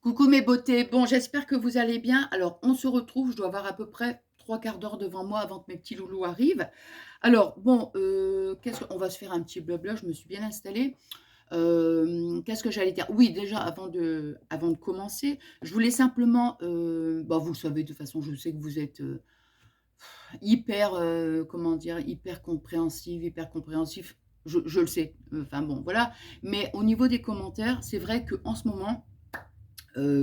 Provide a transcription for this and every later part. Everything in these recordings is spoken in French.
Coucou mes beautés, bon j'espère que vous allez bien. Alors on se retrouve, je dois avoir à peu près 3/4 d'heure devant moi avant que mes petits loulous arrivent. Alors bon, qu'est-ce qu'on va se faire un petit blabla, je me suis bien installée. Qu'est-ce que j'allais dire? Oui déjà avant de commencer, je voulais simplement, bah, vous le savez de toute façon, je sais que vous êtes, hyper, comment dire? Hyper compréhensive, hyper compréhensif. Je le sais, enfin bon voilà. Mais au niveau des commentaires, c'est vrai qu'en ce moment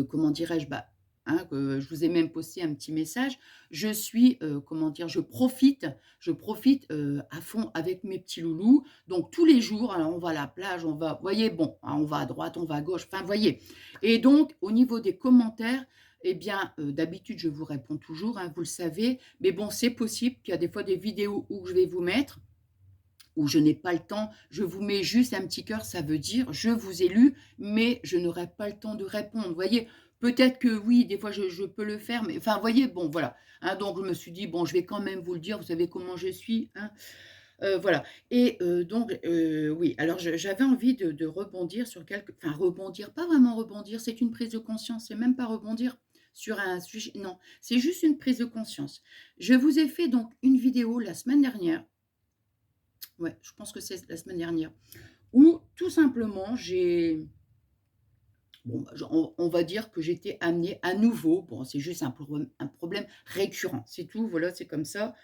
comment dirais-je? Bah, hein, que je vous ai même posté un petit message. Je suis, comment dire? Je profite, à fond avec mes petits loulous. Donc tous les jours, alors on va à la plage, on va vous voyez? Bon, hein, on va à droite, on va à gauche, enfin, vous voyez? Et donc au niveau des commentaires, eh bien, d'habitude, je vous réponds toujours, hein, vous le savez. Mais bon, c'est possible qu'il y a des fois des vidéos où je vais vous mettre où je n'ai pas le temps, je vous mets juste un petit cœur, ça veut dire: «Je vous ai lu, mais je n'aurai pas le temps de répondre». Vous voyez? Peut-être que oui, des fois je peux le faire, mais enfin, vous voyez? Bon, voilà, hein, donc je me suis dit: «Bon, je vais quand même vous le dire, vous savez comment je suis, hein?» Voilà et donc oui, alors j'avais envie de rebondir sur quelque enfin rebondir, pas vraiment rebondir, c'est une prise de conscience, c'est même pas rebondir sur un sujet non, c'est juste une prise de conscience. Je vous ai fait donc une vidéo la semaine dernière. Ouais, je pense que c'est la semaine dernière, où tout simplement j'ai bon, bah, on va dire que j'étais amenée à nouveau, bon c'est juste un problème récurrent, c'est tout, voilà, c'est comme ça.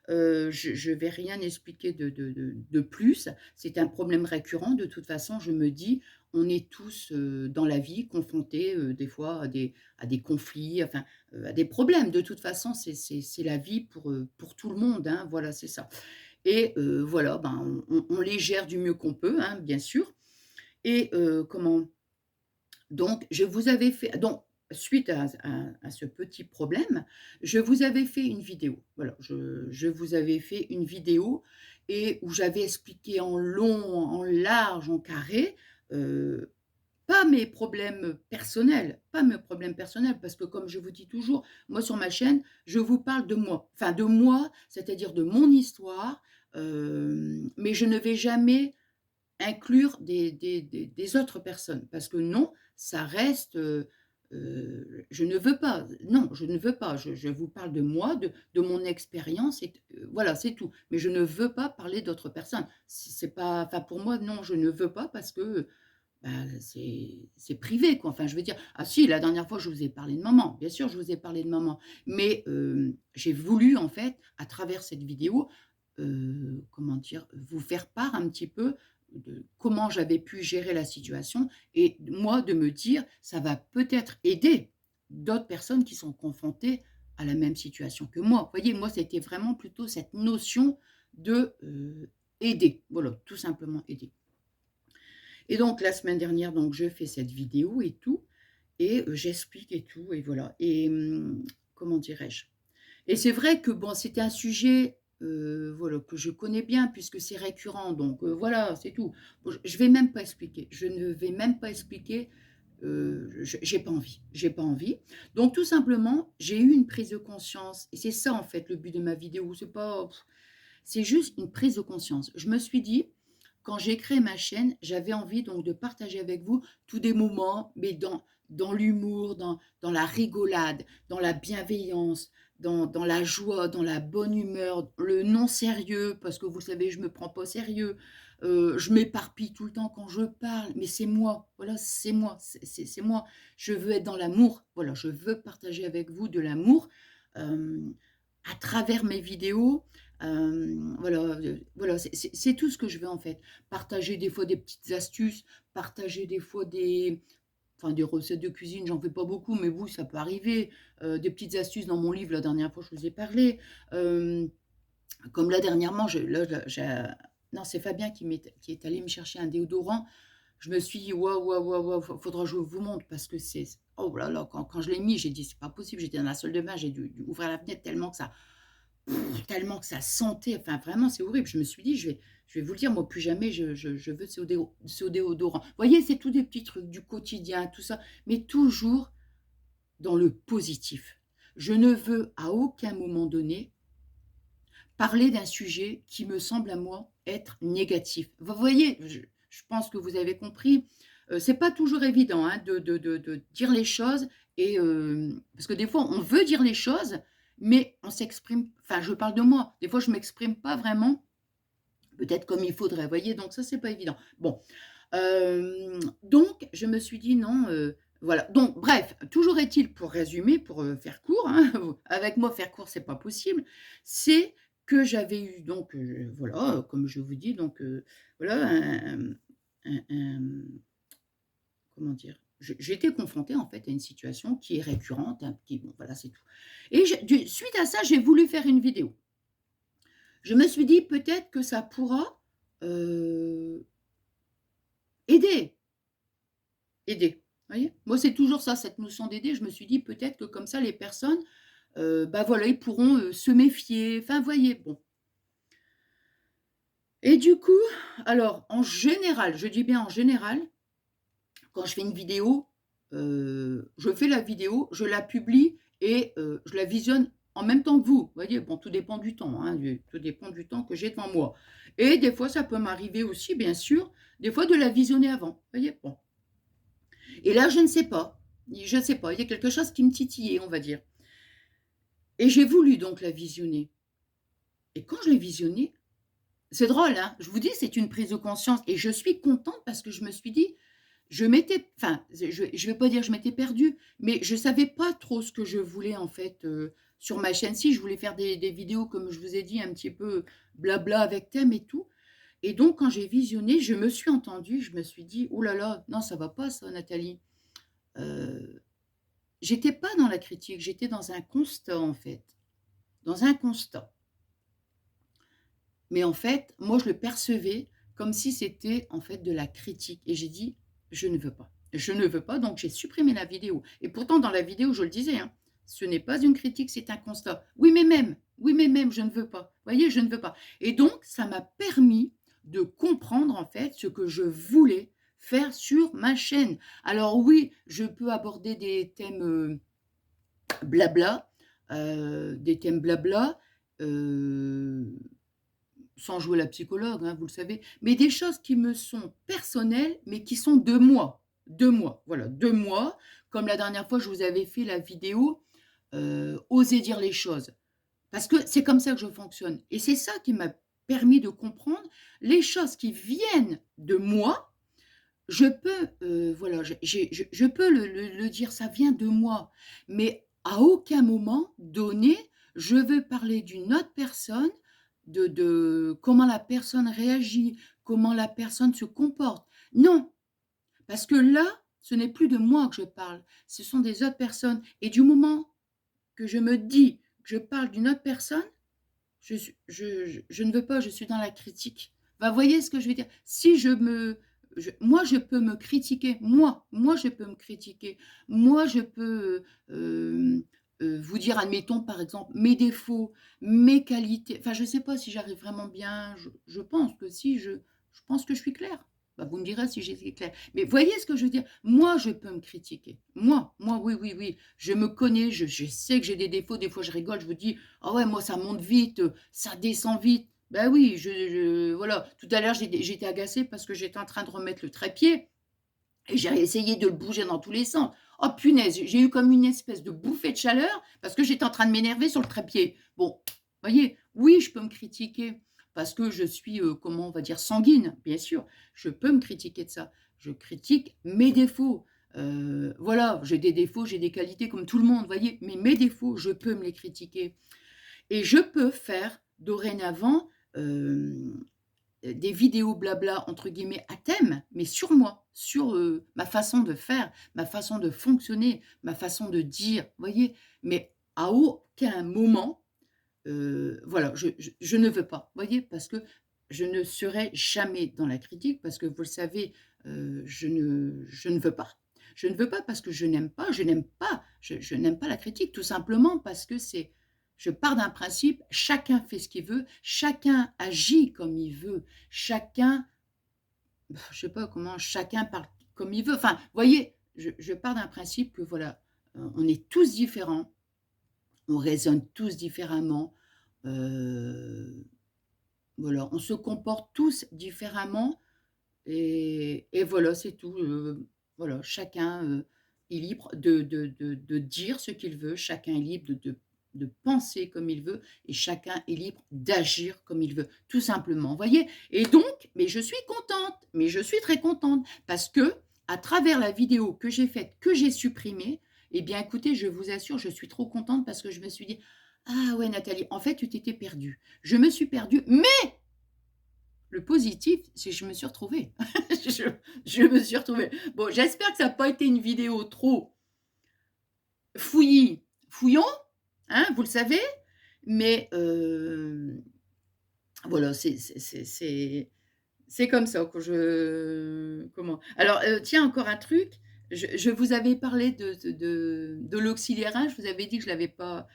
Je vais rien expliquer de plus. C'est un problème récurrent de toute façon, je me dis: «On est tous, dans la vie confrontés, des fois à des conflits, enfin, à des problèmes». De toute façon, c'est la vie pour tout le monde, hein, voilà, c'est ça. Et voilà, ben, on les gère du mieux qu'on peut, hein, bien sûr. Et comment donc je vous avais fait donc suite à ce petit problème, je vous avais fait une vidéo. Voilà, je vous avais fait une vidéo et où j'avais expliqué en long, en large, en carré, heu, pas mes problèmes personnels, pas mes problèmes personnels parce que comme je vous dis toujours, moi sur ma chaîne, je vous parle de moi. Enfin de moi, c'est-à-dire de mon histoire, mais je ne vais jamais inclure des autres personnes parce que non, ça reste, je ne veux pas, non, je ne veux pas. Je vous parle de moi, de mon expérience et voilà, c'est tout. Mais je ne veux pas parler d'autres personnes. C'est pas enfin pour moi, non, je ne veux pas parce que, bah, c'est privé, quoi. Enfin, je veux dire ah si, la dernière fois, je vous ai parlé de maman. Bien sûr, je vous ai parlé de maman. Mais, j'ai voulu, en fait, à travers cette vidéo, comment dire? Vous faire part un petit peu de comment j'avais pu gérer la situation et moi, de me dire: «Ça va peut-être aider d'autres personnes qui sont confrontées à la même situation que moi». Vous voyez? Moi, c'était vraiment plutôt cette notion de, aider. Voilà, tout simplement aider. Et donc la semaine dernière, donc je fais cette vidéo et tout et j'explique et tout et voilà et comment dirais-je? Et c'est vrai que bon, c'était un sujet, voilà, que je connais bien puisque c'est récurrent donc voilà, c'est tout. Bon, je vais même pas expliquer, je ne vais même pas expliquer, j'ai pas envie, j'ai pas envie. Donc tout simplement, j'ai eu une prise de conscience et c'est ça en fait le but de ma vidéo, c'est juste une prise de conscience. Je me suis dit, quand j'ai créé ma chaîne, j'avais envie donc de partager avec vous tous des moments, mais dans l'humour, dans la rigolade, dans la bienveillance, dans la joie, dans la bonne humeur, le non sérieux, parce que vous savez, je me prends pas au sérieux, je m'éparpille tout le temps quand je parle, mais c'est moi, voilà, c'est moi, c'est moi. Je veux être dans l'amour, voilà, je veux partager avec vous de l'amour, hem, à travers mes vidéos. Voilà, voilà, c'est tout ce que je veux en fait. Partager des fois des petites astuces, partager des fois des enfin des recettes de cuisine, j'en fais pas beaucoup, mais vous, ça peut arriver. Des petites astuces dans mon livre, la dernière fois, je vous ai parlé. Hem, comme là dernièrement, j'ai non, c'est Fabien qui est allé me chercher un déodorant. Je me suis dit: «Waouh, waouh, waouh, waouh, faudra que je vous montre parce que c'est oh là là, quand je l'ai mis, j'ai dit: «C'est pas possible». J'étais dans la salle de bain, j'ai dû ouvrir la fenêtre tellement que ça sentait, enfin vraiment c'est horrible. Je me suis dit: «Je vais vous le dire, moi plus jamais je veux ce déodorant». Vous voyez, c'est tous des petits trucs du quotidien, tout ça, mais toujours dans le positif. Je ne veux à aucun moment donné parler d'un sujet qui me semble à moi être négatif. Vous voyez? Je pense que vous avez compris. C'est pas toujours évident, hein, de dire les choses et parce que des fois, on veut dire les choses, mais on s'exprime enfin, je parle de moi. Des fois, je m'exprime pas vraiment, peut-être comme il faudrait, vous voyez? Donc ça, c'est pas évident. Bon, donc je me suis dit: «Non», voilà. Donc bref, toujours est-il, pour résumer, pour, faire court, hein, avec moi, faire court, c'est pas possible. C'est que j'avais eu donc, voilà, comme je vous dis donc, voilà un comment dire? J'ai été confrontée, en fait, à une situation qui est récurrente, hein, qui bon, voilà, c'est tout et j'ai du suite à ça, j'ai voulu faire une vidéo. Je me suis dit: «Peut-être que ça pourra, heu, aider». Aider, vous voyez? Moi, c'est toujours ça, cette notion d'aider. Je me suis dit: «Peut-être que comme ça les personnes, bah, voilà, ils pourront, se méfier». Enfin, vous voyez? Bon et du coup, alors en général, je dis bien en général, quand je fais une vidéo, je fais la vidéo, je la publie et je la visionne en même temps que vous. Vous voyez? Bon, tout dépend du temps, hein, tout dépend du temps que j'ai devant moi et des fois, ça peut m'arriver aussi, bien sûr, des fois de la visionner avant. Vous voyez? Bon. Et là, je ne sais pas, il y a quelque chose qui me titillait, on va dire. Et j'ai voulu donc la visionner. Et quand je l'ai visionnée, c'est drôle, hein, je vous dis, c'est une prise de conscience et je suis contente parce que je me suis dit, je m'étais enfin, je vais pas dire je m'étais perdue, mais je savais pas trop ce que je voulais en fait, sur ma chaîne. Si, je voulais faire des vidéos comme je vous ai dit, un petit peu blabla avec thème et tout. Et donc quand j'ai visionné, je me suis entendue, je me suis dit: «Ouh là là, non ça va pas ça Nathalie». Heu J'étais pas dans la critique, j'étais dans un constat, en fait, dans un constat. Mais en fait, moi, je le percevais comme si c'était, en fait, de la critique et j'ai dit: «Je ne veux pas. Je ne veux pas», donc j'ai supprimé la vidéo et pourtant dans la vidéo, je le disais, hein: «Ce n'est pas une critique, c'est un constat». Oui, mais même, je ne veux pas». Vous voyez, je ne veux pas et donc ça m'a permis de comprendre, en fait, ce que je voulais faire sur ma chaîne. Alors oui, je peux aborder des thèmes, blabla, des thèmes blabla, heu, sans jouer la psychologue, hein, vous le savez, mais des choses qui me sont personnelles, mais qui sont de moi, voilà, de moi. Comme la dernière fois, je vous avais fait la vidéo, «Oser dire les choses». Parce que c'est comme ça que je fonctionne et c'est ça qui m'a permis de comprendre les choses qui viennent de moi, je peux, voilà, je peux le dire, ça vient de moi, mais à aucun moment donné, je veux parler d'une autre personne, de comment la personne réagit, comment la personne se comporte. Non, parce que là, ce n'est plus de moi que je parle, ce sont des autres personnes et du moment que je me dis que je parle d'une autre personne, je ne veux pas, je suis dans la critique. Bah, voyez ce que je veux dire? Si je me moi, je peux me critiquer, moi, je peux me critiquer. Moi, je peux, vous dire, admettons, par exemple, mes défauts, mes qualités. Enfin, je ne sais pas si j'arrive vraiment bien, je pense que si, je pense que je suis claire. Bah, vous me direz si j'ai été claire. Mais voyez ce que je veux dire? Moi, je peux me critiquer. Moi, oui, oui, oui. Je me connais, je sais que j'ai des défauts. Des fois, je rigole, je me dis: «Ah ouais, moi, ça monte vite, ça descend vite». Ben oui, voilà. Tout à l'heure, j'étais agacée parce que j'étais en train de remettre le trépied et j'ai essayé de le bouger dans tous les sens. Oh punaise, j'ai eu comme une espèce de bouffée de chaleur parce que j'étais en train de m'énerver sur le trépied. Bon, voyez, oui, je peux me critiquer parce que je suis, comment on va dire? Sanguine, bien sûr. Je peux me critiquer de ça. Je critique mes défauts. Voilà, j'ai des défauts, j'ai des qualités comme tout le monde, voyez? Mais mes défauts, je peux me les critiquer et je peux faire dorénavant, des vidéos «blabla» entre guillemets à thème, mais sur moi, sur, ma façon de faire, ma façon de fonctionner, ma façon de dire, voyez? Mais à aucun moment, voilà, je ne veux pas, voyez? Parce que je ne serai jamais dans la critique parce que vous le savez, je ne veux pas. Je ne veux pas parce que je n'aime pas la critique, tout simplement parce que c'est je pars d'un principe, chacun fait ce qu'il veut, chacun agit comme il veut, chacun, je sais pas comment, chacun parle comme il veut. Enfin, voyez, je pars d'un principe que voilà, on est tous différents, on raisonne tous différemment, heu, voilà, on se comporte tous différemment et voilà, c'est tout, voilà, chacun, est libre de dire ce qu'il veut, chacun est libre de penser comme il veut et chacun est libre d'agir comme il veut, tout simplement, vous voyez? Et donc mais je suis contente, mais je suis très contente parce que à travers la vidéo que j'ai faite, que j'ai supprimée, eh bien, écoutez, je vous assure, je suis trop contente parce que je me suis dit: «Ah ouais, Nathalie, en fait, tu t'étais perdue». Je me suis perdue, mais le positif, c'est que je me suis retrouvée. Je je me suis retrouvée. Bon, j'espère que ça n'a pas été une vidéo trop fouillis-fouillon, hein, vous le savez, mais voilà, c'est comme ça que je comment alors, tiens, encore un truc, je vous avais parlé de l'auxiliaire 1, je vous avais dit que je l'avais pas,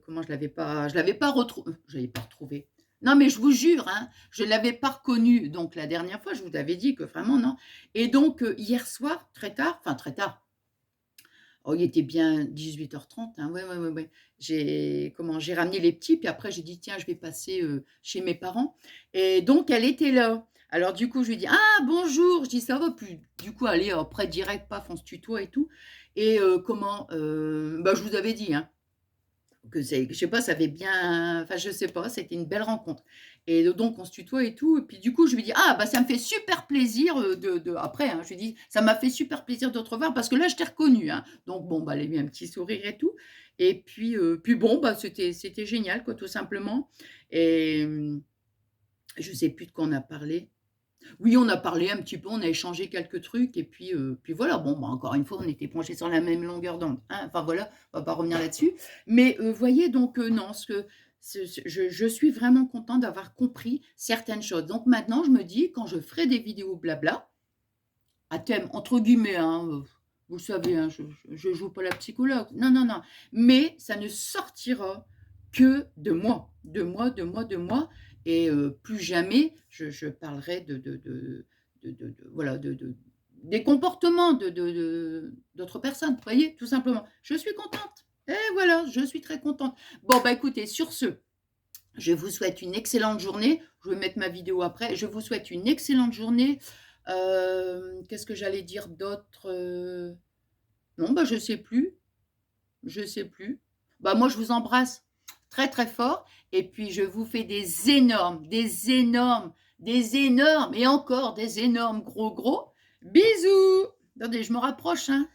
comment je l'avais pas retrouvé. Non, mais je vous jure, hein, je l'avais pas reconnu, donc la dernière fois, je vous avais dit que vraiment non et donc hier soir, très tard, enfin très tard, oh, il était bien 18h30, hein, ouais, ouais, ouais, ouais. J'ai ramené les petits, puis après j'ai dit: «Tiens, je vais passer, chez mes parents» et donc elle était là. Alors du coup, je lui dis: «Ah bonjour!» Je dis: «Ça va?» Puis du coup, allez, après direct, paf, on se tutoie et tout et bah, je vous avais dit, hein, que c'est je sais pas, ça avait bien enfin, je sais pas, c'était une belle rencontre et donc on se tutoie et tout et puis du coup, je lui dis: «Ah bah, ça me fait super plaisir, de» après, hein, je lui dis: «Ça m'a fait super plaisir de te revoir parce que là, je t'ai reconnu, hein». Donc bon, bah, elle a eu un petit sourire et tout et puis bon, bah, c'était génial quoi, tout simplement et je sais plus de quoi on a parlé. Oui, on a parlé un petit peu, on a échangé quelques trucs et puis voilà. Bon, bah, encore une fois, on était penchés sur la même longueur d'onde, hein. Enfin voilà, on va pas revenir là-dessus. Mais voyez donc non, je suis vraiment contente d'avoir compris certaines choses. Donc maintenant, je me dis quand je ferai des vidéos blabla, à thème entre guillemets, hein, vous le savez, hein, je joue pas la psychologue. Non, non, non, mais ça ne sortira que de moi, de moi, de moi, de moi et plus jamais je parlerai voilà, des comportements d'autres personnes, vous voyez? Tout simplement. Je suis contente et voilà, je suis très contente. Bon, bah, écoutez, sur ce, je vous souhaite une excellente journée. Je vais mettre ma vidéo après. Je vous souhaite une excellente journée. Qu'est-ce que j'allais dire d'autre? Non, bah, je sais plus, je sais plus. Bah, moi, je vous embrasse très, très fort et puis je vous fais des énormes, des énormes, des énormes et encore des énormes gros, gros bisous. Attendez, je me rapproche, hein.